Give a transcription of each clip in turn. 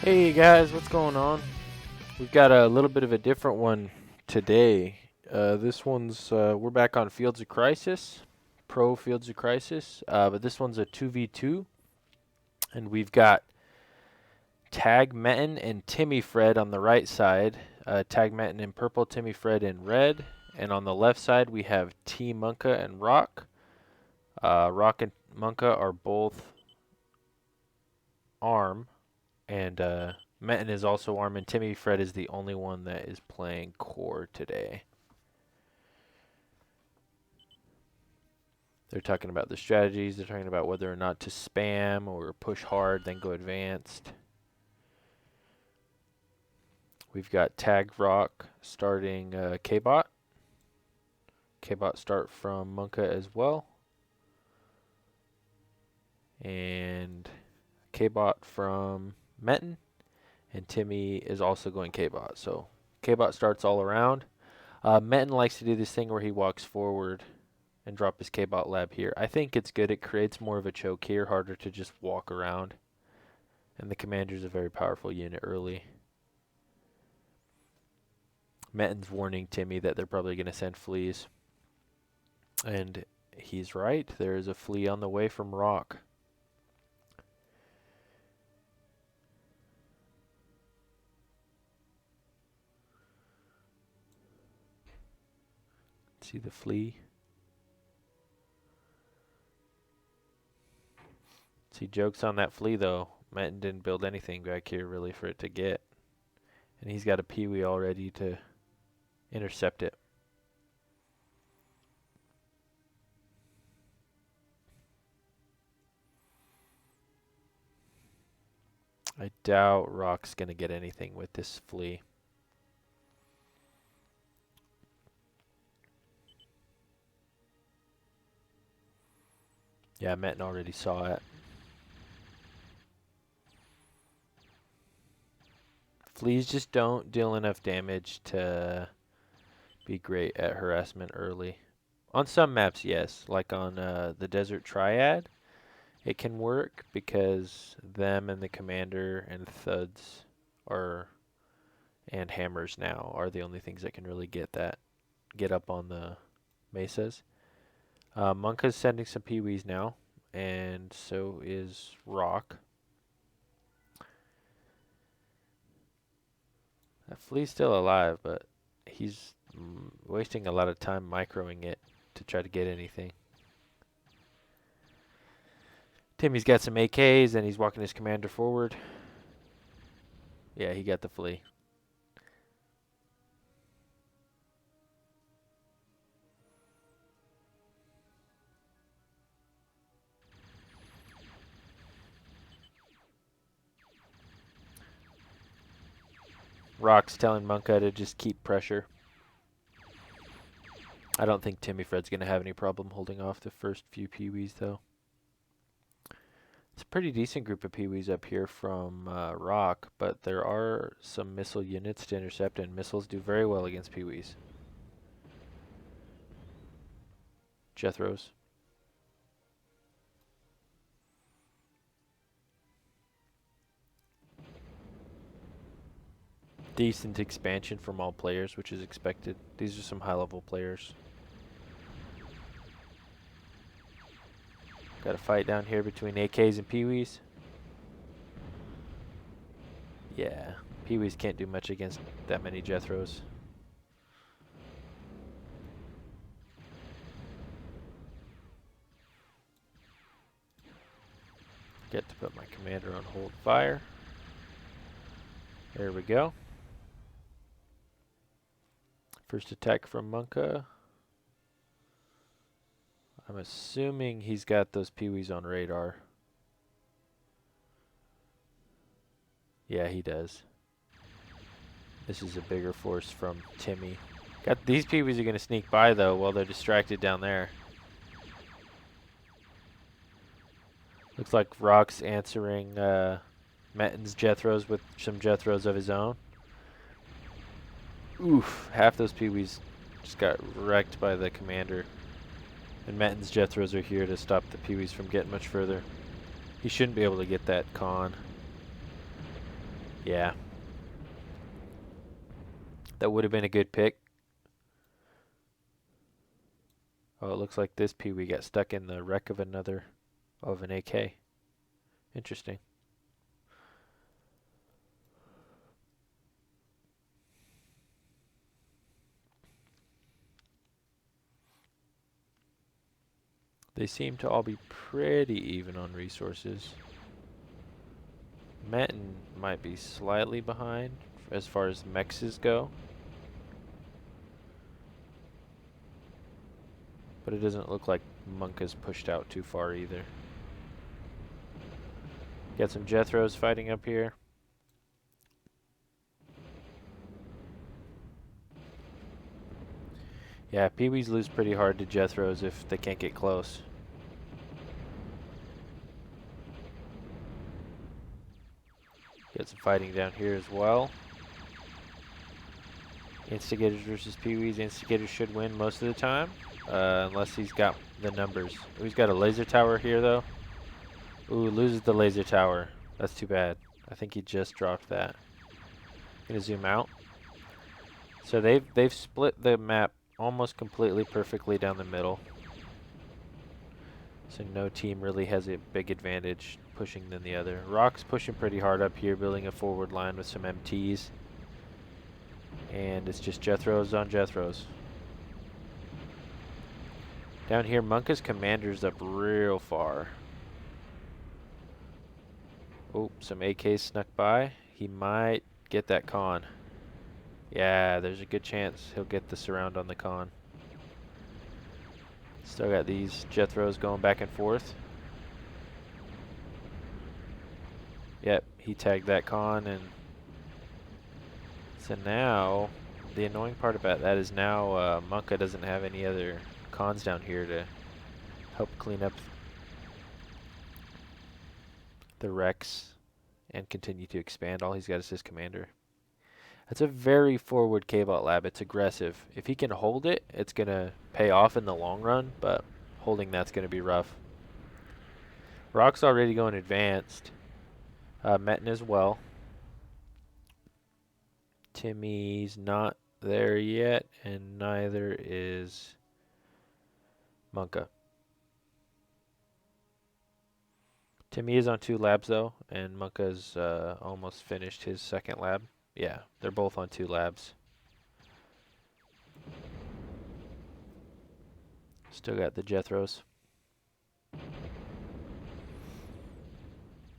Hey guys, what's going on? We've got a little bit of a different one today. This one's we're back on Fields of Crisis, Pro Fields of Crisis, but this one's a 2v2, and we've got Tag Metn and Timmyfred on the right side. Tag Metn in purple, Timmyfred in red, and on the left side we have T Monkeh and Rock. Rock and Monkeh are both arm, and Metn is also arm, and Timmyfred is the only one that is playing core today. They're talking about the strategies. They're talking about whether or not to spam or push hard, then go advanced. We've got Tag Rock starting K-Bot. K-Bot start from Monkeh as well. And K-Bot from Metn. And Timmy is also going K-Bot. So K-Bot starts all around. Metn likes to do this thing where he walks forward and drop his K-Bot lab here. I think it's good. It creates more of a choke here, harder to just walk around. And the commander's a very powerful unit early. Metten's warning Timmy that they're probably going to send fleas. And he's right. There is a flea on the way from Rock. See the flea? See, jokes on that flea though. Metn didn't build anything back here really for it to get. And he's got a peewee all ready to intercept it. I doubt Rock's going to get anything with this flea. Yeah, Metn already saw it. Fleas just don't deal enough damage to be great at harassment early. On some maps, yes. Like on the Desert Triad, it can work because them and the commander and thuds are, and hammers now, are the only things that can really get up on the mesas. Monkeh's sending some peewees now, and so is Rock. That flea's still alive, but he's wasting a lot of time microing it to try to get anything. Timmy's got some AKs, and he's walking his commander forward. Yeah, he got the flea. Rock's telling Monkeh to just keep pressure. I don't think Timmyfred's going to have any problem holding off the first few peewees, though. It's a pretty decent group of peewees up here from Rock, but there are some missile units to intercept, and missiles do very well against peewees. Jethros. Decent expansion from all players, which is expected. These are some high-level players. Got a fight down here between AKs and peewees. Yeah, peewees can't do much against that many Jethros. Get to put my commander on hold fire. There we go. First attack from Monkeh. I'm assuming he's got those peewees on radar. Yeah, he does. This is a bigger force from Timmy. These peewees are going to sneak by though while they're distracted down there. Looks like Rock's answering Metten's Jethros with some Jethros of his own. Oof, half those peewees just got wrecked by the commander. And Metten's Jethros are here to stop the peewees from getting much further. He shouldn't be able to get that con. Yeah. That would have been a good pick. Oh, it looks like this Pee-wee got stuck in the wreck of an AK. Interesting. They seem to all be pretty even on resources. Metn might be slightly behind as far as mexes go. But it doesn't look like Monkeh's pushed out too far either. Got some Jethros fighting up here. Yeah, Pee-wees lose pretty hard to Jethros if they can't get close. Got some fighting down here as well. Instigators versus Pee-wees. Instigators should win most of the time. Unless he's got the numbers. Ooh, he's got a laser tower here though. Ooh, loses the laser tower. That's too bad. I think he just dropped that. Gonna zoom out. So they've split the map almost completely perfectly down the middle. So no team really has a big advantage pushing than the other. Rock's pushing pretty hard up here, building a forward line with some MTs. And it's just Jethros on Jethros. Down here, Monkeh's commander's up real far. Oh, some AKs snuck by. He might get that con. Yeah, there's a good chance he'll get the surround on the con. Still got these Jethros going back and forth. Yep, he tagged that con, and so now the annoying part about that is now Monkeh doesn't have any other cons down here to help clean up the wrecks and continue to expand. All he's got is his commander. That's a very forward K-Bot lab. It's aggressive. If he can hold it, it's going to pay off in the long run, but holding that's going to be rough. Rock's already going advanced. Metn as well. Timmy's not there yet, and neither is Monkeh. Timmy is on 2 labs though, and Monkeh's almost finished his second lab. Yeah, they're both on 2 labs. Still got the Jethros.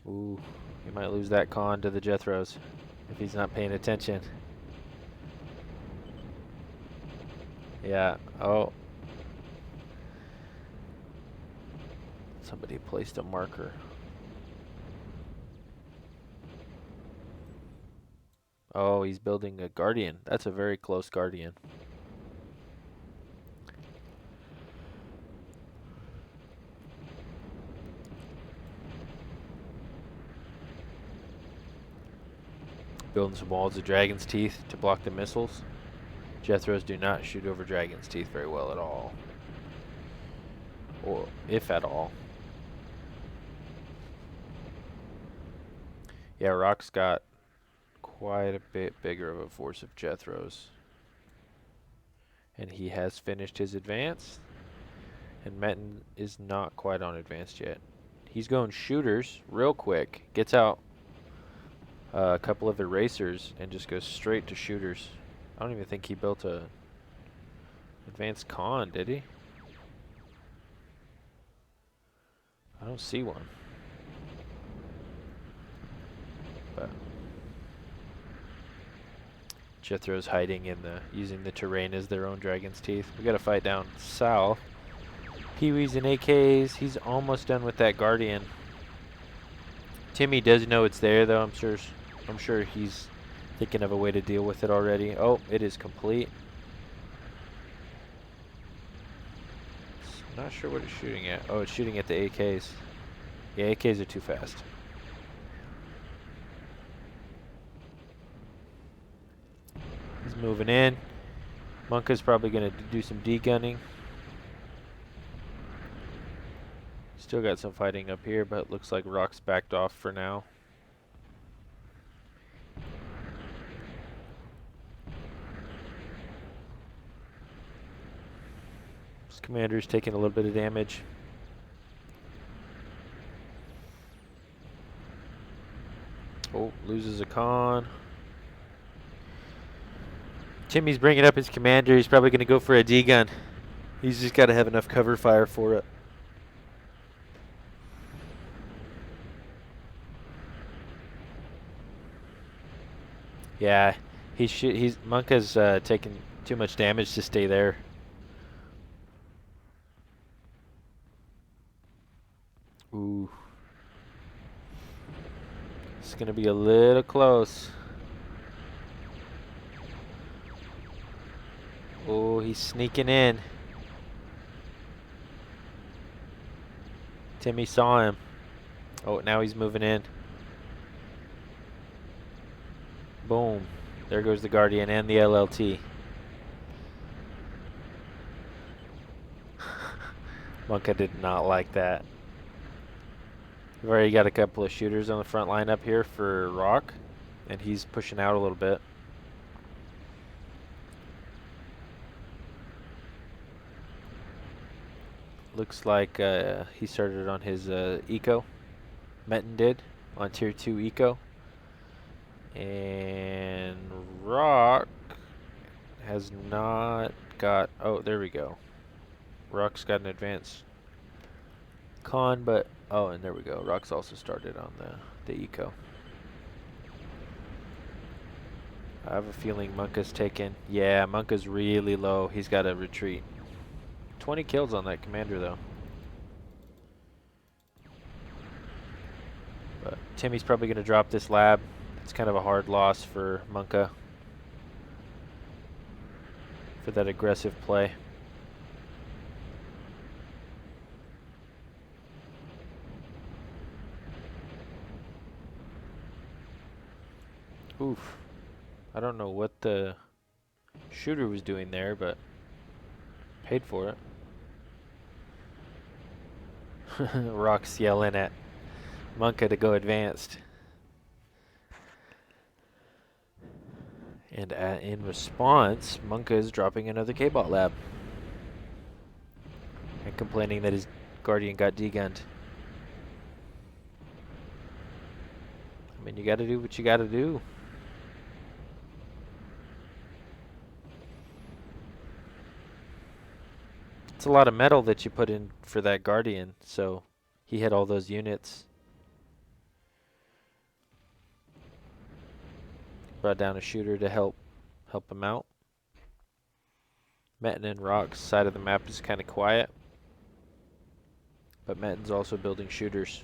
Ooh, he might lose that con to the Jethros if he's not paying attention. Yeah, oh. Somebody placed a marker. Oh, he's building a Guardian. That's a very close Guardian. Building some walls of Dragon's Teeth to block the missiles. Jethros do not shoot over Dragon's Teeth very well at all. Or if at all. Yeah, Rock's got quite a bit bigger of a force of Jethros. And he has finished his advance. And Metn is not quite on advanced yet. He's going shooters real quick. Gets out a couple of erasers and just goes straight to shooters. I don't even think he built a advanced con, did he? I don't see one. But Jethro's hiding in using the terrain as their own Dragon's Teeth. We got to fight down south. Pee-wees and AKs. He's almost done with that Guardian. Timmy does know it's there though. I'm sure he's thinking of a way to deal with it already. Oh, it is complete. Not sure what it's shooting at. Oh, it's shooting at the AKs. Yeah, AKs are too fast. He's moving in. Monkeh's probably going to do some degunning. Still got some fighting up here, but it looks like Rock's backed off for now. His commander's taking a little bit of damage. Oh, loses a con. Timmy's bringing up his commander. He's probably going to go for a D-gun. He's just got to have enough cover fire for it. Yeah, Monkeh's taking too much damage to stay there. Ooh. It's going to be a little close. Oh, he's sneaking in. Timmy saw him. Oh, now he's moving in. Boom. There goes the Guardian and the LLT. Monkeh did not like that. We've already got a couple of shooters on the front line up here for Rock, and he's pushing out a little bit. Looks like he started on his eco. Metn did on tier 2 eco. And Rock has not got... Oh, there we go. Rock's got an advanced con, but... Oh, and there we go. Rock's also started on the eco. I have a feeling Monkeh's taken. Yeah, Monkeh's really low. He's got to retreat. 20 kills on that commander, though. But Timmy's probably going to drop this lab. It's kind of a hard loss for Monkeh for that aggressive play. Oof. I don't know what the shooter was doing there, but paid for it. Rock's yelling at Monkeh to go advanced. And in response, Monkeh is dropping another K-Bot lab. And complaining that his Guardian got D-gunned. I mean, you gotta do what you gotta do. It's a lot of metal that you put in for that Guardian, so he hit all those units. Brought down a shooter to help him out. Metn and Rock's side of the map is kind of quiet, but Metn's also building shooters.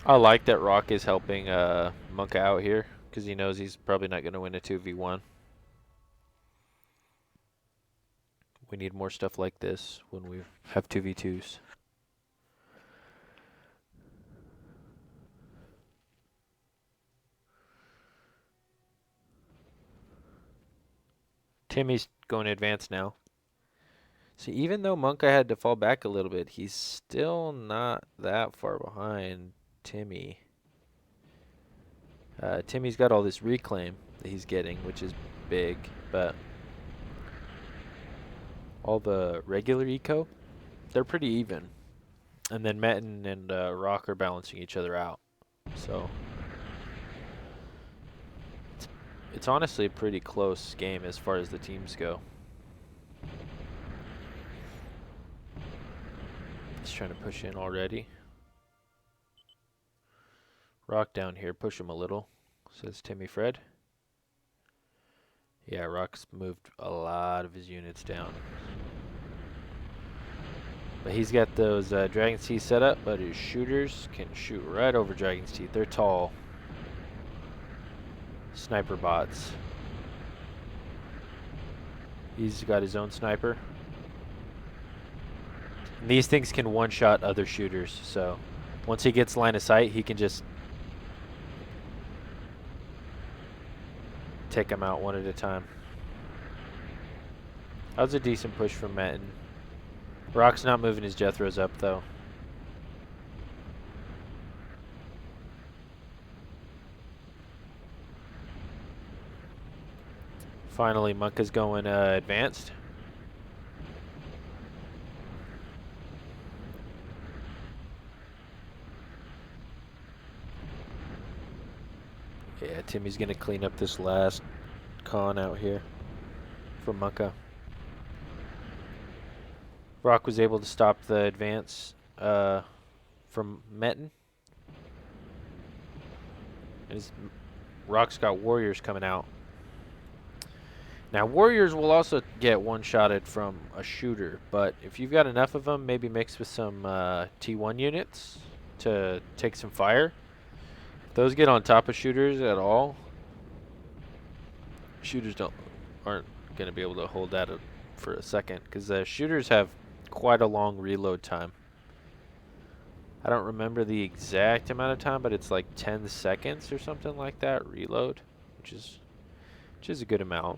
I like that Rock is helping Monkeh out here, because he knows he's probably not going to win a 2v1. We need more stuff like this when we have 2v2s. Timmy's going to advance now. So even though Monkeh had to fall back a little bit, he's still not that far behind Timmy. Timmy's got all this reclaim that he's getting, which is big, but all the regular eco, they're pretty even. And then Metn and Rock are balancing each other out. So it's honestly a pretty close game as far as the teams go. He's trying to push in already. Rock down here, push him a little, says Timmyfred. Yeah, Rock's moved a lot of his units down. But he's got those Dragon's Teeth set up, but his shooters can shoot right over Dragon's Teeth. They're tall. Sniper bots. He's got his own sniper. And these things can one-shot other shooters, so once he gets line of sight, he can just take them out one at a time. That was a decent push from Metn. Rock's not moving his Jethros up, though. Finally, Monkeh's going advanced. Yeah, Timmy's gonna clean up this last con out here for Monkeh. Rock was able to stop the advance from Metn. And Rock's got warriors coming out. Now, warriors will also get one-shotted from a shooter, but if you've got enough of them, maybe mixed with some T1 units to take some fire. If those get on top of shooters at all, shooters aren't going to be able to hold that for a second, because shooters have quite a long reload time. I don't remember the exact amount of time, but it's like 10 seconds or something like that reload, which is a good amount.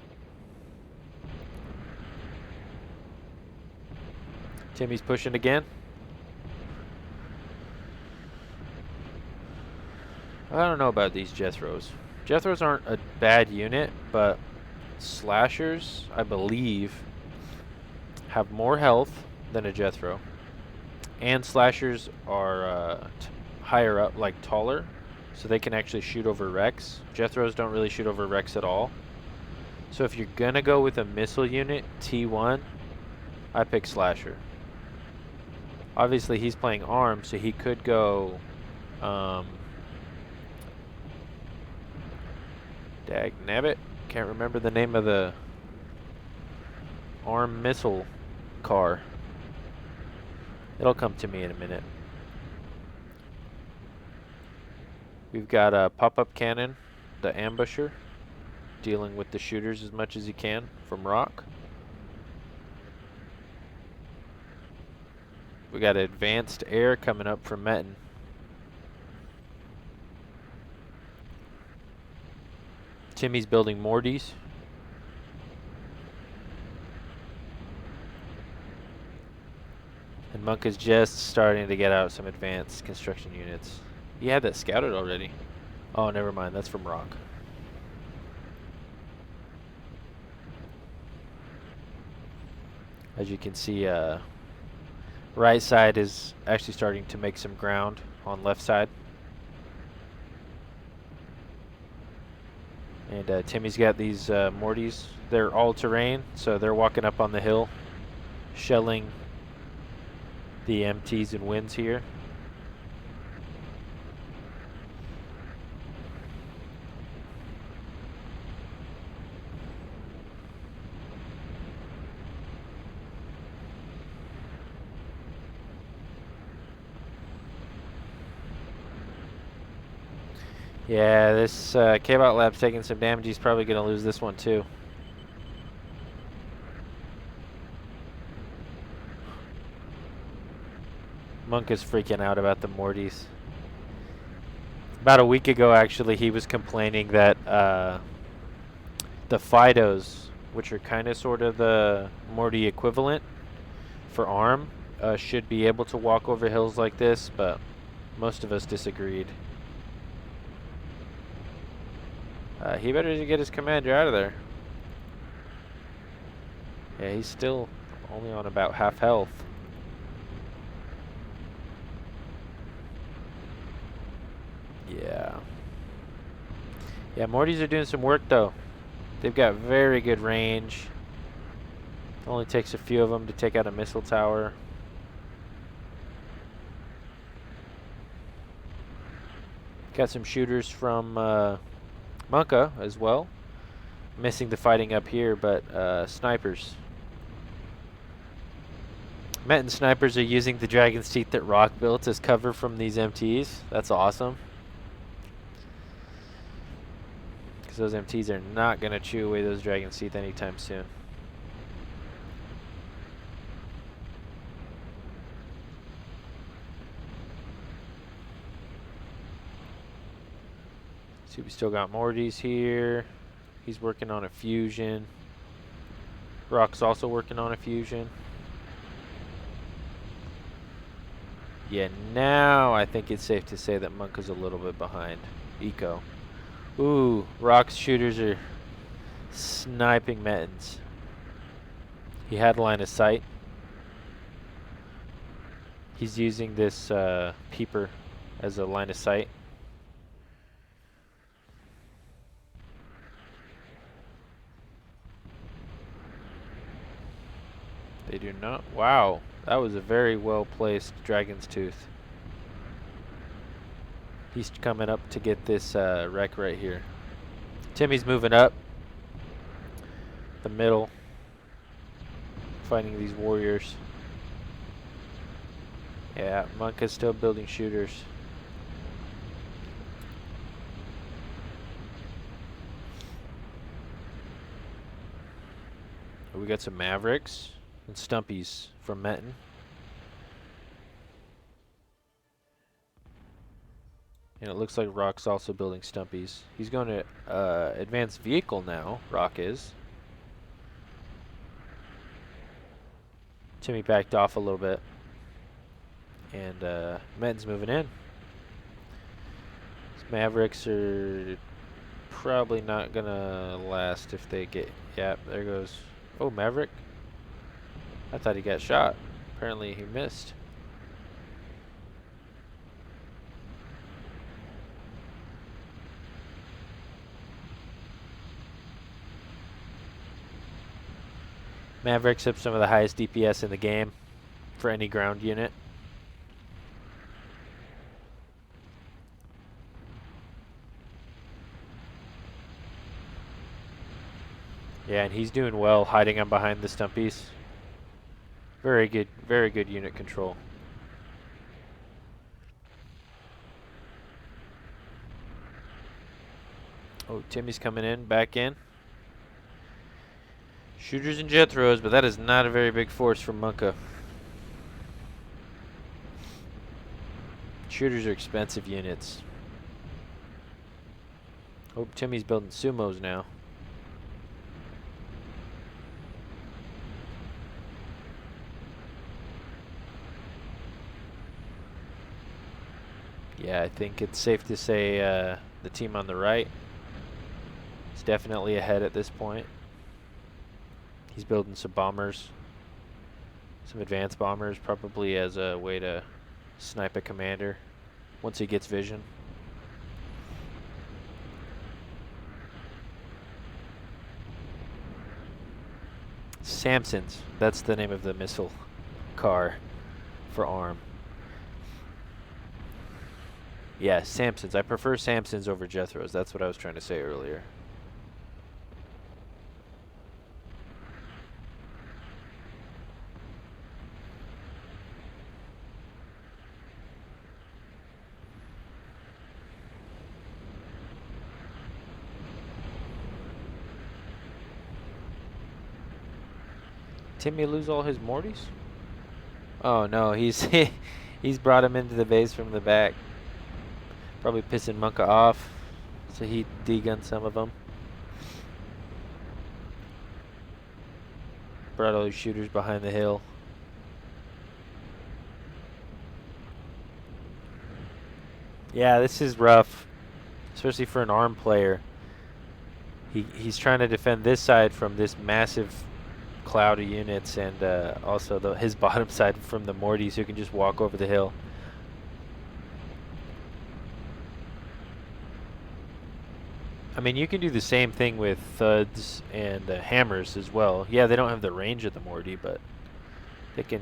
Timmy's pushing again. I don't know about these Jethros. Jethros aren't a bad unit, but slashers, I believe, have more health than a Jethro. And slashers are higher up, like taller, so they can actually shoot over wrecks. Jethros don't really shoot over wrecks at all. So if you're gonna go with a missile unit, T1, I pick slasher. Obviously, he's playing arms, so he could go. Dagnabbit, can't remember the name of the arm missile car. It'll come to me in a minute. We've got a pop-up cannon, the ambusher, dealing with the shooters as much as he can from Rock. We got advanced air coming up from Metn. Timmy's building Mortys. And Monk is just starting to get out some advanced construction units. He had that scouted already. Oh, never mind. That's from Rock. As you can see, right side is actually starting to make some ground on left side. And Timmy's got these Mortys. They're all-terrain, so they're walking up on the hill, shelling the MTs and wins here. Yeah, this K-Bot Lab's taking some damage. He's probably going to lose this one too. Monk is freaking out about the Mortys. About a week ago, actually, he was complaining that the Fidos, which are kind of sort of the Morty equivalent for ARM, should be able to walk over hills like this, but most of us disagreed. He better get his commander out of there. Yeah, he's still only on about half health. Yeah. Yeah, Mortys are doing some work though. They've got very good range. Only takes a few of them to take out a missile tower. Got some shooters from Monkeh as well. Missing the fighting up here, but snipers. Metn snipers are using the Dragon's Teeth that Rock built as cover from these MTs. That's awesome. Because those MTs are not going to chew away those Dragon's Teeth anytime soon. See, we still got Mortys here. He's working on a fusion. Rock's also working on a fusion. Yeah, now I think it's safe to say that Monkeh's a little bit behind Eco. Ooh, Rock's shooters are sniping Metns. He had line of sight. He's using this peeper as a line of sight. They do not. Wow, that was a very well placed Dragon's Tooth. He's coming up to get this wreck right here. Timmy's moving up the middle, fighting these warriors. Yeah, Monkeh's still building shooters. We got some Mavericks and Stumpies from Metn. And it looks like Rock's also building Stumpies. He's going to advanced vehicle now, Rock is. Timmy backed off a little bit. And Metn's moving in. These Mavericks are probably not going to last if they get... Yeah, there goes... Oh, Maverick. I thought he got shot. Apparently he missed. Mavericks have some of the highest DPS in the game for any ground unit. Yeah, and he's doing well hiding on behind the Stumpies. Very good unit control. Oh, Timmy's coming in, back in. Shooters and Jethros, but that is not a very big force from Monkeh. Shooters are expensive units. Oh, Timmy's building sumos now. Yeah, I think it's safe to say the team on the right is definitely ahead at this point. He's building some bombers, some advanced bombers, probably as a way to snipe a commander once he gets vision. Samsons, that's the name of the missile car for ARM. Yeah, Samsons. I prefer Samsons over Jethros. That's what I was trying to say earlier. Timmy lose all his Mortys? Oh no, he's he's brought him into the base from the back. Probably pissing Monkeh off, so he degunned some of them. Brought all these shooters behind the hill. Yeah, this is rough, especially for an ARM player. He's trying to defend this side from this massive cloud of units, and also his bottom side from the Mortys who can just walk over the hill. I mean, you can do the same thing with thuds and hammers as well. Yeah, they don't have the range of the Morty, but they can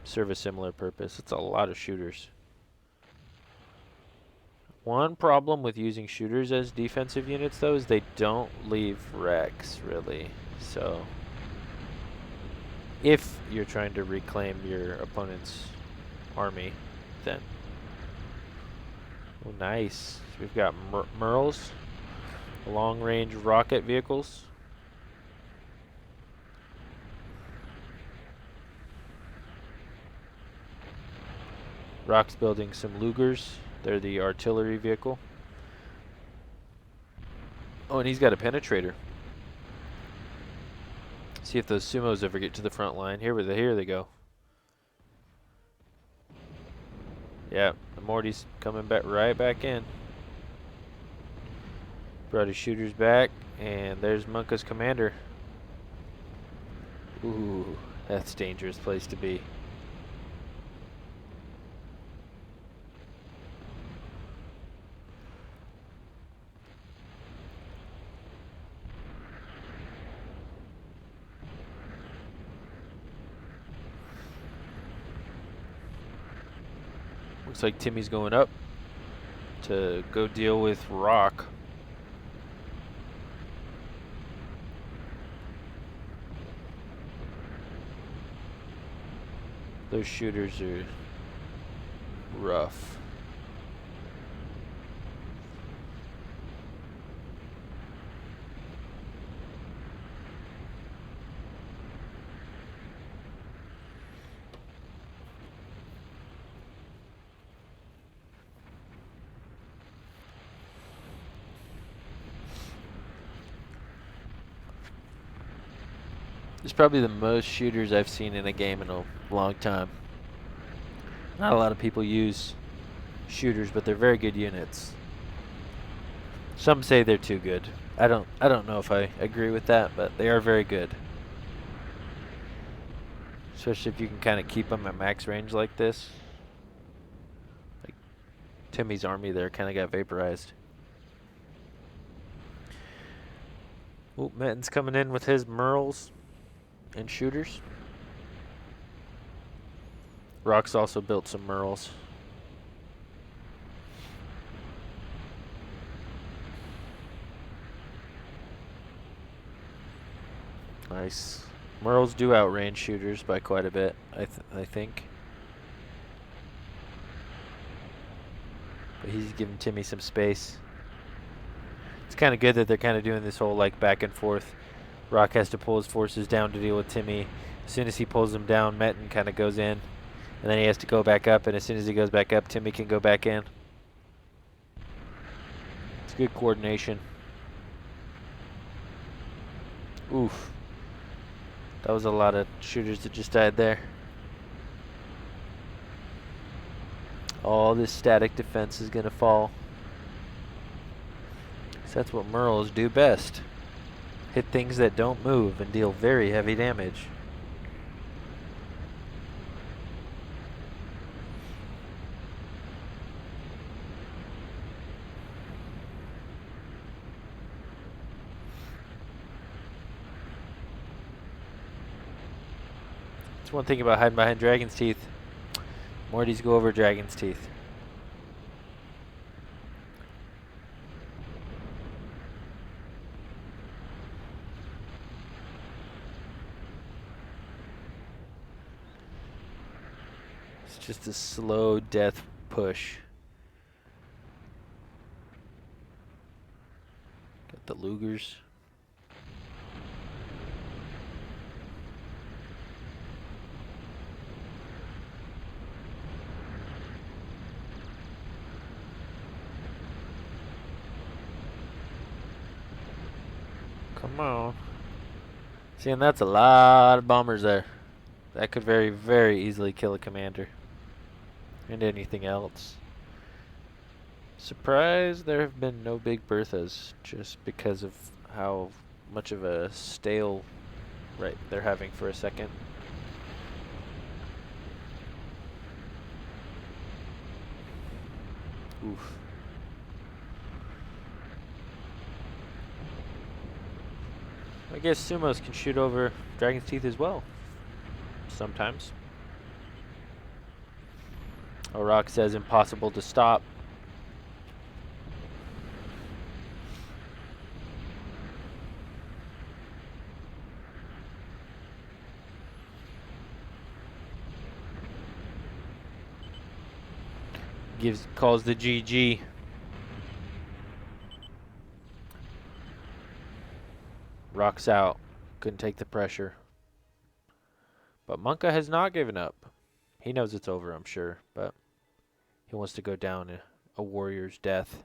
serve a similar purpose. It's a lot of shooters. One problem with using shooters as defensive units, though, is they don't leave wrecks, really. So, if you're trying to reclaim your opponent's army, then... Oh, nice. We've got Merles, long-range rocket vehicles. Rock's building some Lugers. They're the artillery vehicle. Oh, and he's got a penetrator. See if those sumos ever get to the front line. Here they go. Yeah, the Morty's coming back right back in. Brought his shooters back. And there's Monkeh's commander. Ooh, that's a dangerous place to be. Looks like Timmy's going up to go deal with Rock. Those shooters are rough. It's probably the most shooters I've seen in a game in a long time. Not a lot of people use shooters, but they're very good units. Some say they're too good. I don't know if I agree with that, but they are very good. Especially if you can kind of keep them at max range like this. Like Timmy's army there kind of got vaporized. Oop, Metn's coming in with his Merles and shooters. Rock's also built some Merles. Nice. Merles do outrange shooters by quite a bit, I think. But he's giving Timmy some space. It's kind of good that they're kind of doing this whole like back and forth. Rock has to pull his forces down to deal with Timmy. As soon as he pulls them down, Metn kind of goes in. And then he has to go back up, and as soon as he goes back up, Timmy can go back in. It's good coordination. Oof. That was a lot of shooters that just died there. All this static defense is going to fall. So that's what Merles do best. Hit things that don't move and deal very heavy damage. That's one thing about hiding behind Dragon's Teeth. Mortys go over Dragon's Teeth. It's just a slow death push. Got the Lugers. Come on. See, and that's a lot of bombers there. That could very, very easily kill a commander. And anything else. Surprised there have been no big Berthas, just because of how much of a stale right they're having for a second. Oof. I guess sumos can shoot over Dragon's Teeth as well. Sometimes. Rock says impossible to stop. Calls the GG. Rock's out. Couldn't take the pressure. But Monkeh has not given up. He knows it's over, I'm sure, but he wants to go down a warrior's death.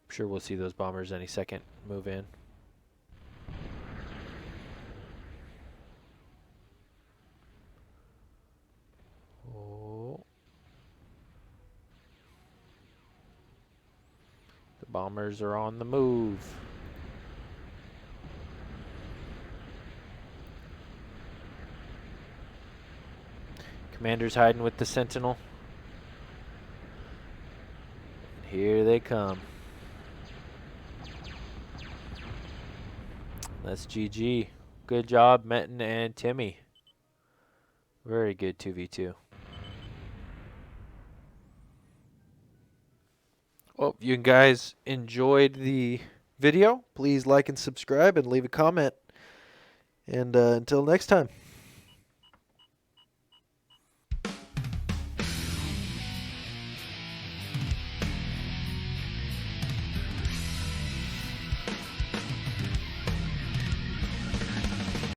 I'm sure we'll see those bombers any second move in. Oh. The Bombers are on the move. Commander's hiding with the Sentinel. Here they come. That's GG. Good job, Metn and Timmy. Very good 2v2. Well, if you guys enjoyed the video, please like and subscribe and leave a comment. And until next time.